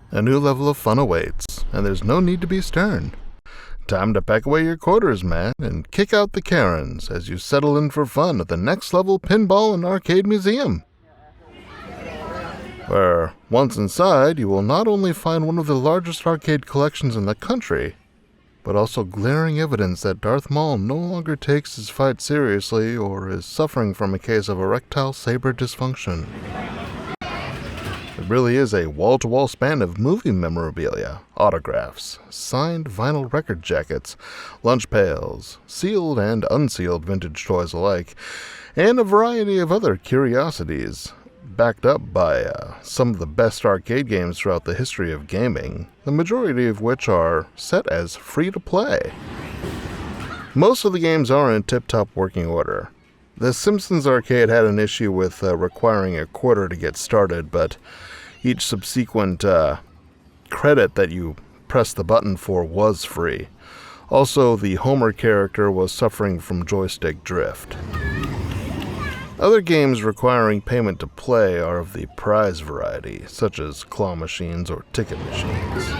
A new level of fun awaits, and there's no need to be stern. Time to pack away your quarters, man, and kick out the Karens as you settle in for fun at the Next Level Pinball and Arcade Museum, where, once inside, you will not only find one of the largest arcade collections in the country, but also glaring evidence that Darth Maul no longer takes his fight seriously or is suffering from a case of erectile saber dysfunction. It really is a wall-to-wall span of movie memorabilia, autographs, signed vinyl record jackets, lunch pails, sealed and unsealed vintage toys alike, and a variety of other curiosities, backed up by some of the best arcade games throughout the history of gaming, the majority of which are set as free-to-play. Most of the games are in tip-top working order. The Simpsons arcade had an issue with requiring a quarter to get started, but each subsequent credit that you press the button for was free. Also, the Homer character was suffering from joystick drift. Other games requiring payment to play are of the prize variety, such as claw machines or ticket machines.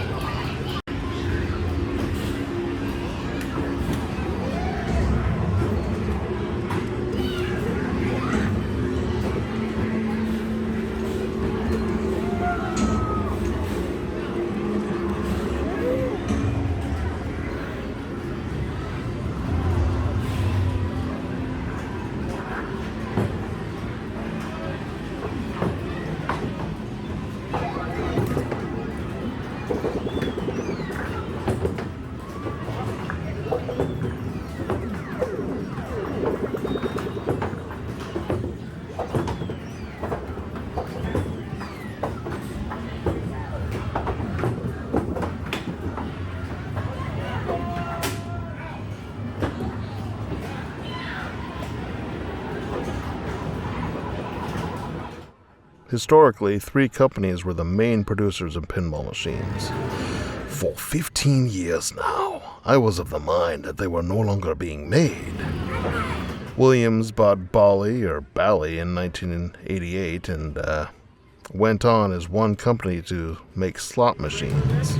Historically, 3 companies were the main producers of pinball machines. For 15 years now, I was of the mind that they were no longer being made. Williams bought Bally in 1988 and went on as one company to make slot machines.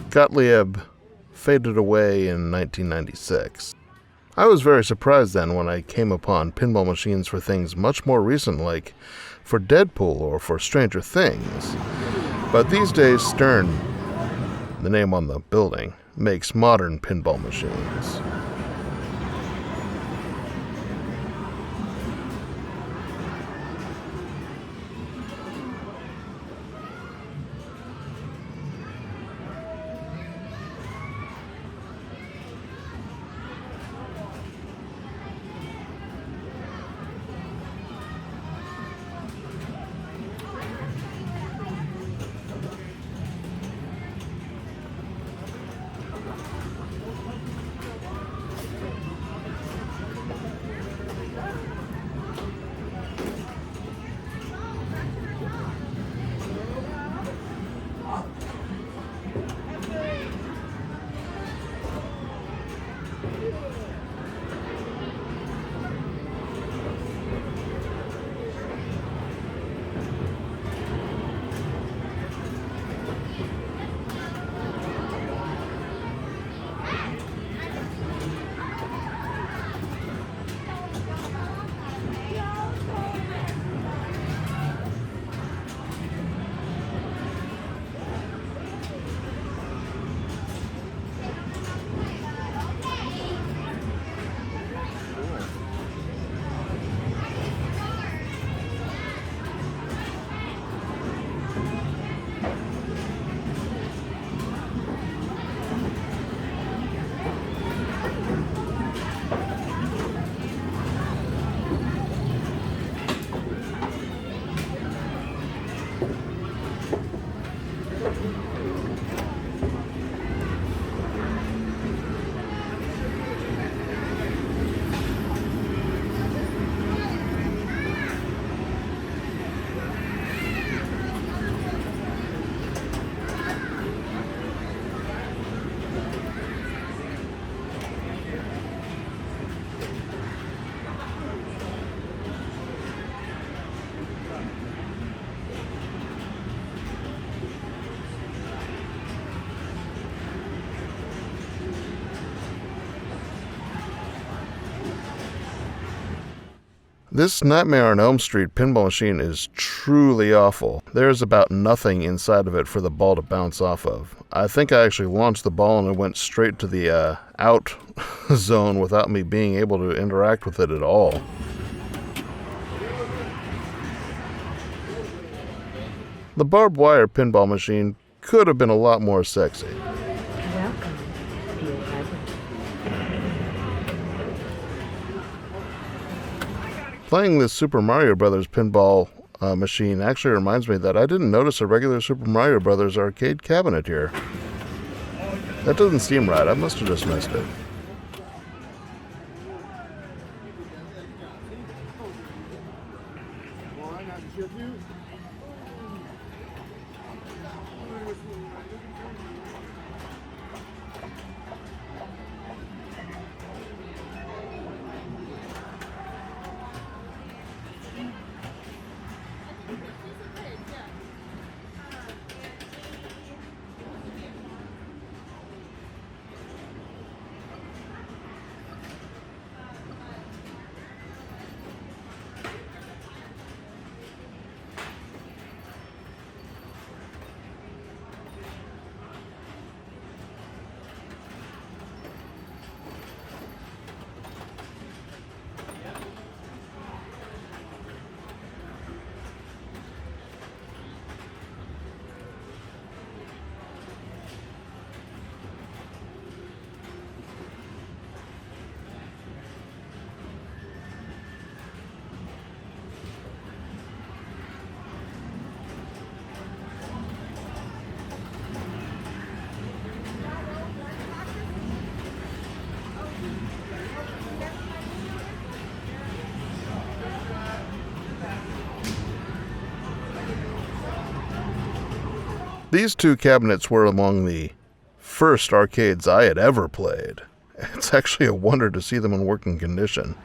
Gottlieb faded away in 1996. I was very surprised then when I came upon pinball machines for things much more recent, like for Deadpool or for Stranger Things. But these days, Stern, the name on the building, makes modern pinball machines. This Nightmare on Elm Street pinball machine is truly awful. There's about nothing inside of it for the ball to bounce off of. I think I actually launched the ball and it went straight to the out zone without me being able to interact with it at all. The barbed wire pinball machine could have been a lot more sexy. Welcome, dear Heaven. Playing this Super Mario Bros. Pinball machine actually reminds me that I didn't notice a regular Super Mario Bros. Arcade cabinet here. That doesn't seem right. I must have just missed it. These two cabinets were among the first arcades I had ever played. It's actually a wonder to see them in working condition.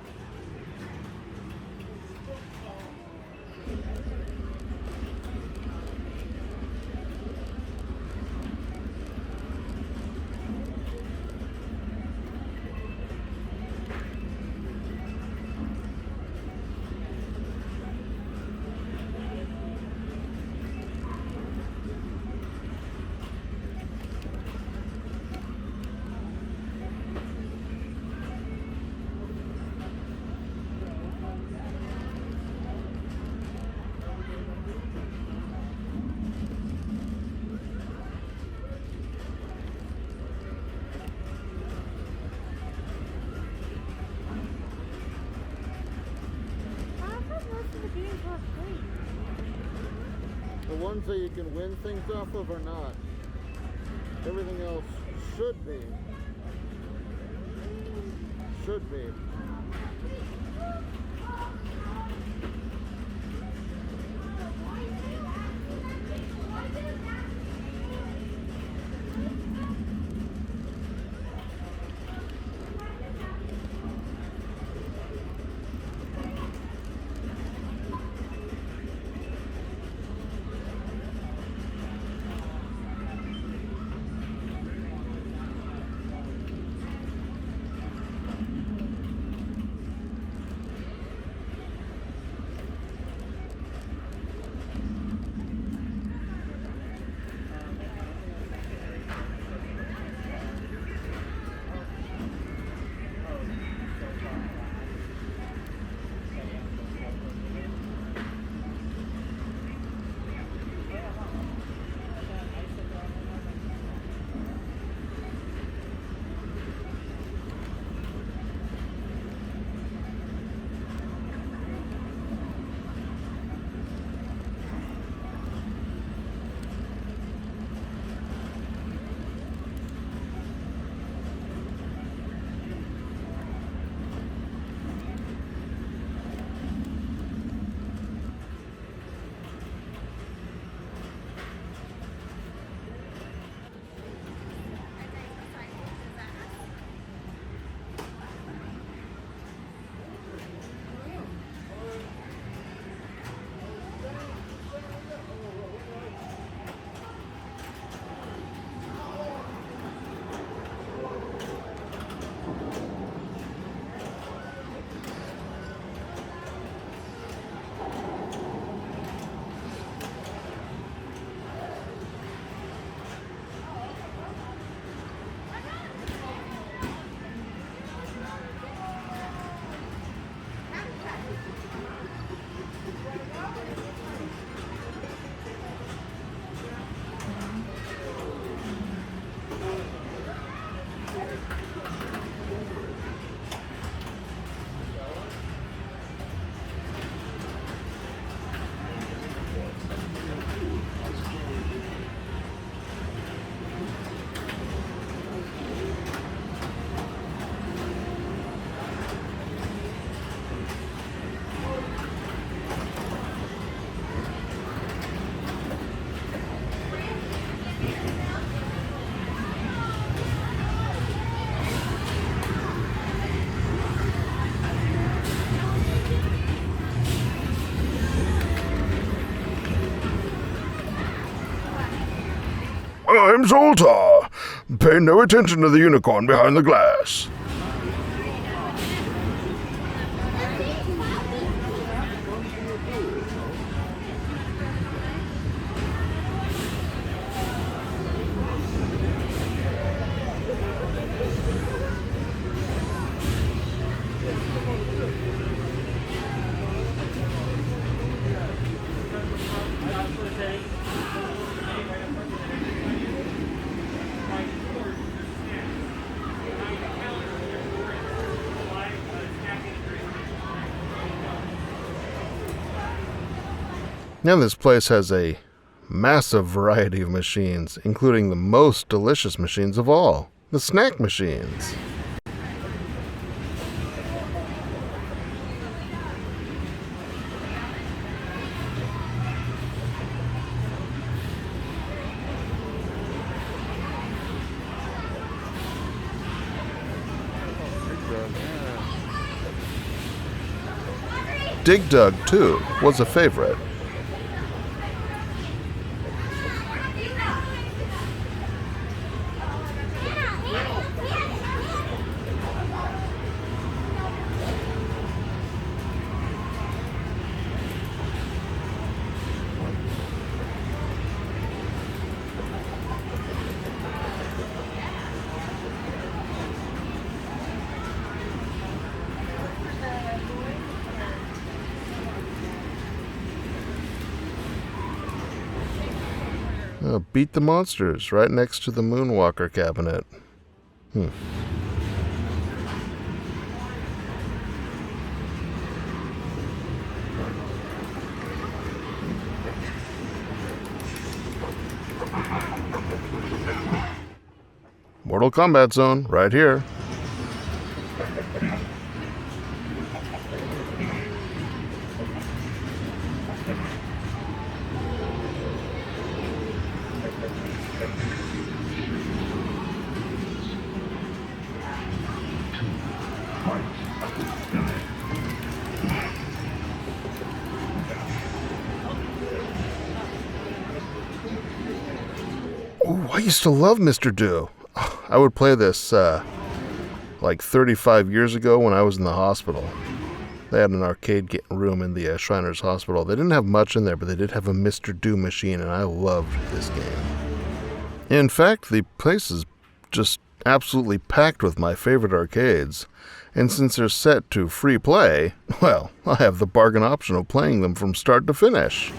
The ones that you can win things off of are not. Everything else should be. Should be. I'm Zoltar. Pay no attention to the unicorn behind the glass. Now this place has a massive variety of machines, including the most delicious machines of all, the snack machines. Dig Dug, too, was a favorite. Beat the Monsters, right next to the Moonwalker cabinet. Mortal Kombat Zone, right here. Ooh, I used to love Mr. Do. I would play this like 35 years ago when I was in the hospital. They had an arcade room in the Shriners Hospital. They didn't have much in there, but they did have a Mr. Do machine, and I loved this game. In fact, the place is just absolutely packed with my favorite arcades. And since they're set to free play, well, I have the bargain option of playing them from start to finish.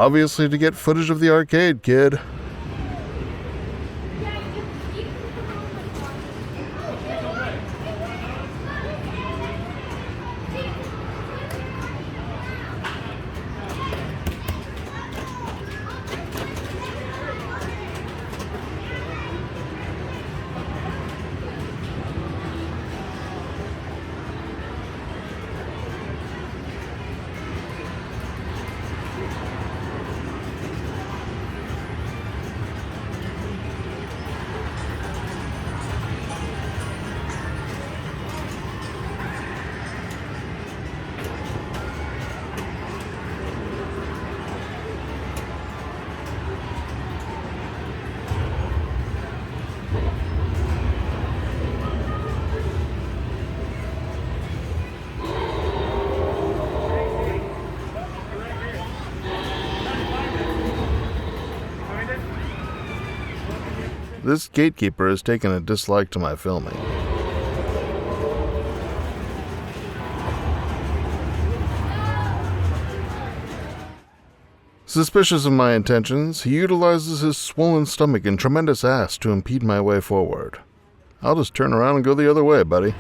Obviously to get footage of the arcade, kid. This gatekeeper has taken a dislike to my filming. Suspicious of my intentions, he utilizes his swollen stomach and tremendous ass to impede my way forward. I'll just turn around and go the other way, buddy.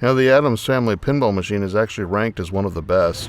Now, the Addams Family pinball machine is actually ranked as one of the best.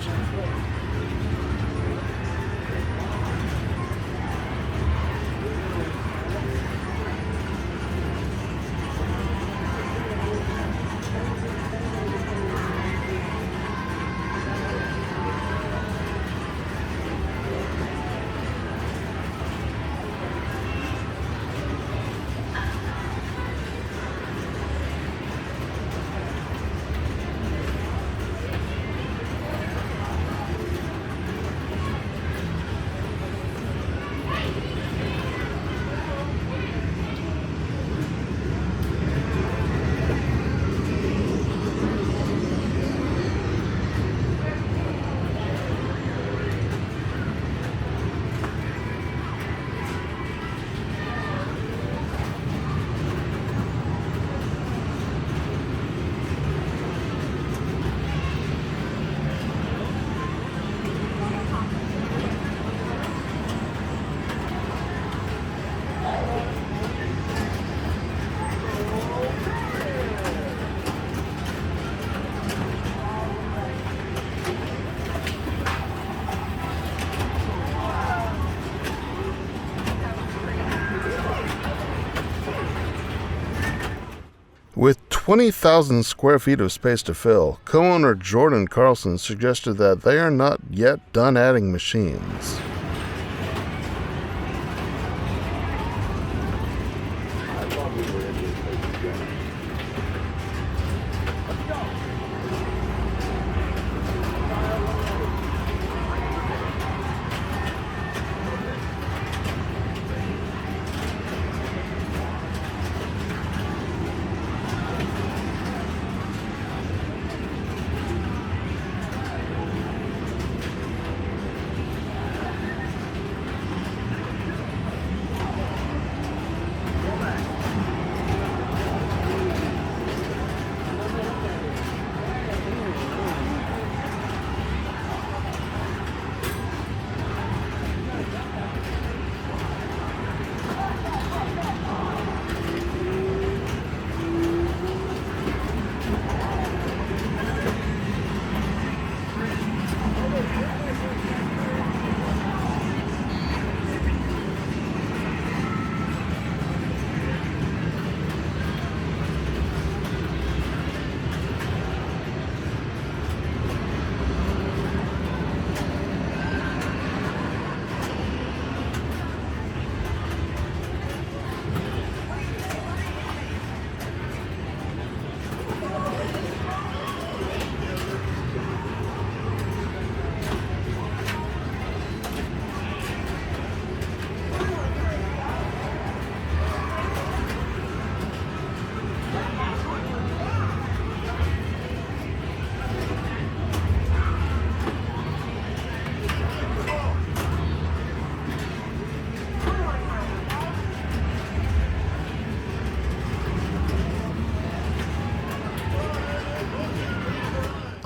With 20,000 square feet of space to fill, co-owner Jordan Carlson suggested that they are not yet done adding machines.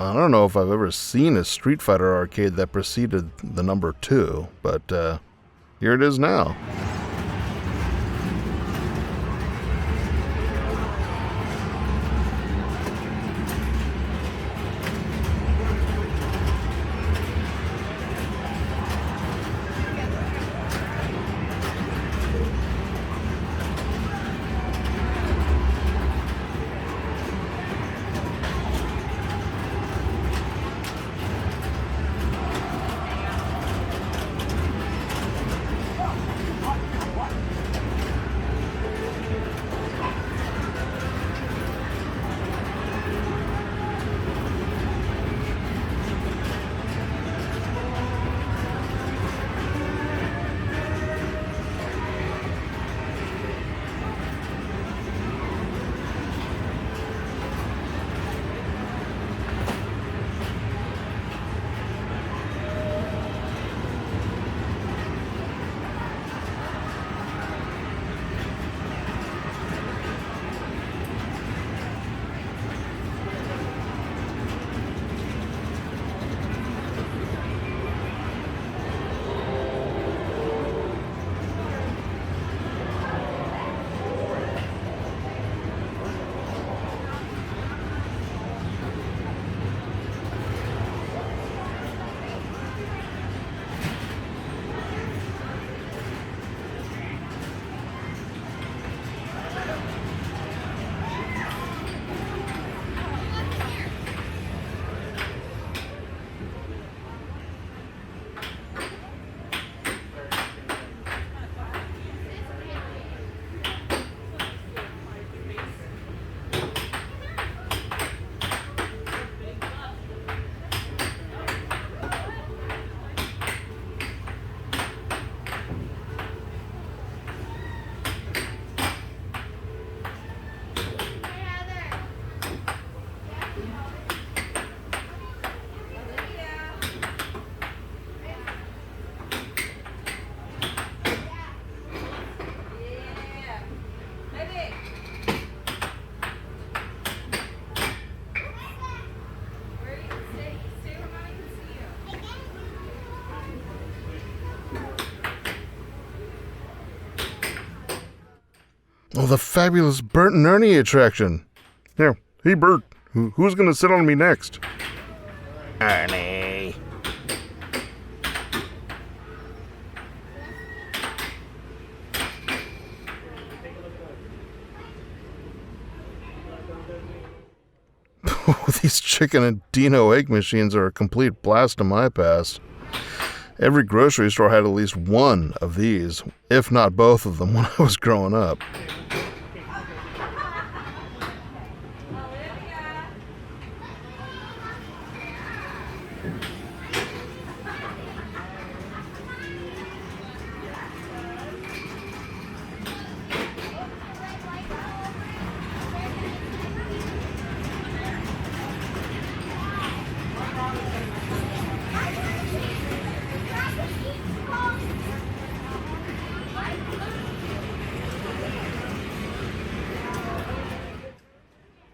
I don't know if I've ever seen a Street Fighter arcade that preceded the number 2, but here it is now. Oh, the fabulous Bert and Ernie attraction. Yeah, hey Bert, who's gonna sit on me next? Ernie. These chicken and Dino egg machines are a complete blast in my past. Every grocery store had at least one of these, if not both of them, when I was growing up.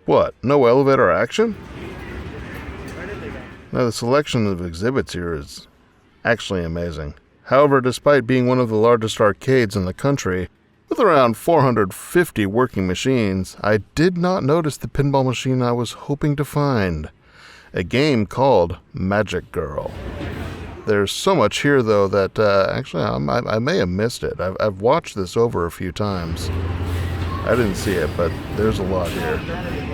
What, no elevator action? Now, the selection of exhibits here is actually amazing. However, despite being one of the largest arcades in the country, with around 450 working machines, I did not notice the pinball machine I was hoping to find. A game called Magic Girl. There's so much here, though, that actually I may have missed it. I've watched this over a few times. I didn't see it, but there's a lot here.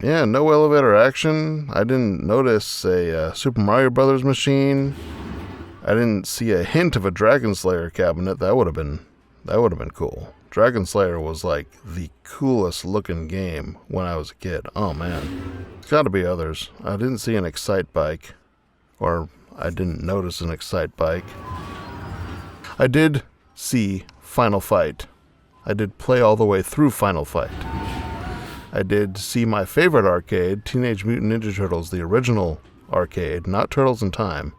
Yeah, no elevator action. I didn't notice a Super Mario Brothers machine. I didn't see a hint of a Dragon Slayer cabinet. That would have been cool. Dragon Slayer was like the coolest looking game when I was a kid. Oh man. There's got to be others. I didn't see an Excite bike. Or I didn't notice an Excite bike. I did see Final Fight. I did play all the way through Final Fight. I did see my favorite arcade, Teenage Mutant Ninja Turtles, the original arcade, not Turtles in Time.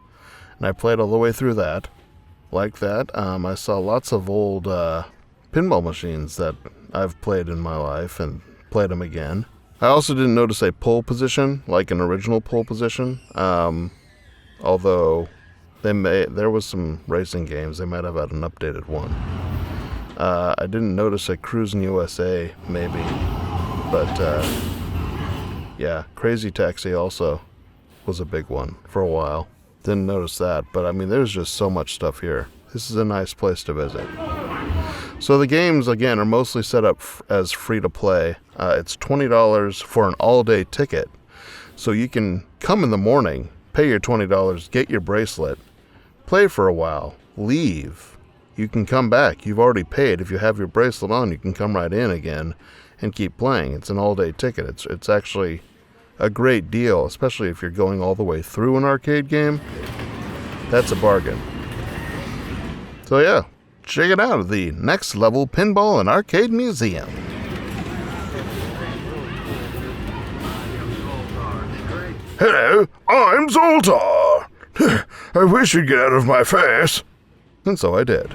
and I played all the way through that. Like that. I saw lots of old pinball machines that I've played in my life and played them again. I also didn't notice a pole position, like an original pole position. Although there was some racing games, they might have had an updated one. I didn't notice a Cruisin' USA, maybe. But, yeah, Crazy Taxi also was a big one for a while. Didn't notice that, but I mean, there's just so much stuff here. This is a nice place to visit. So the games, again, are mostly set up as free-to-play. It's $20 for an all-day ticket. So you can come in the morning, pay your $20, get your bracelet, play for a while, leave. You can come back. You've already paid. If you have your bracelet on, you can come right in again and keep playing. It's an all-day ticket. It's actually a great deal, especially if you're going all the way through an arcade game. That's a bargain. So yeah, check it out, the Next Level Pinball and Arcade Museum. Hello, I'm Zoltar. I wish you'd get out of my face. And so I did.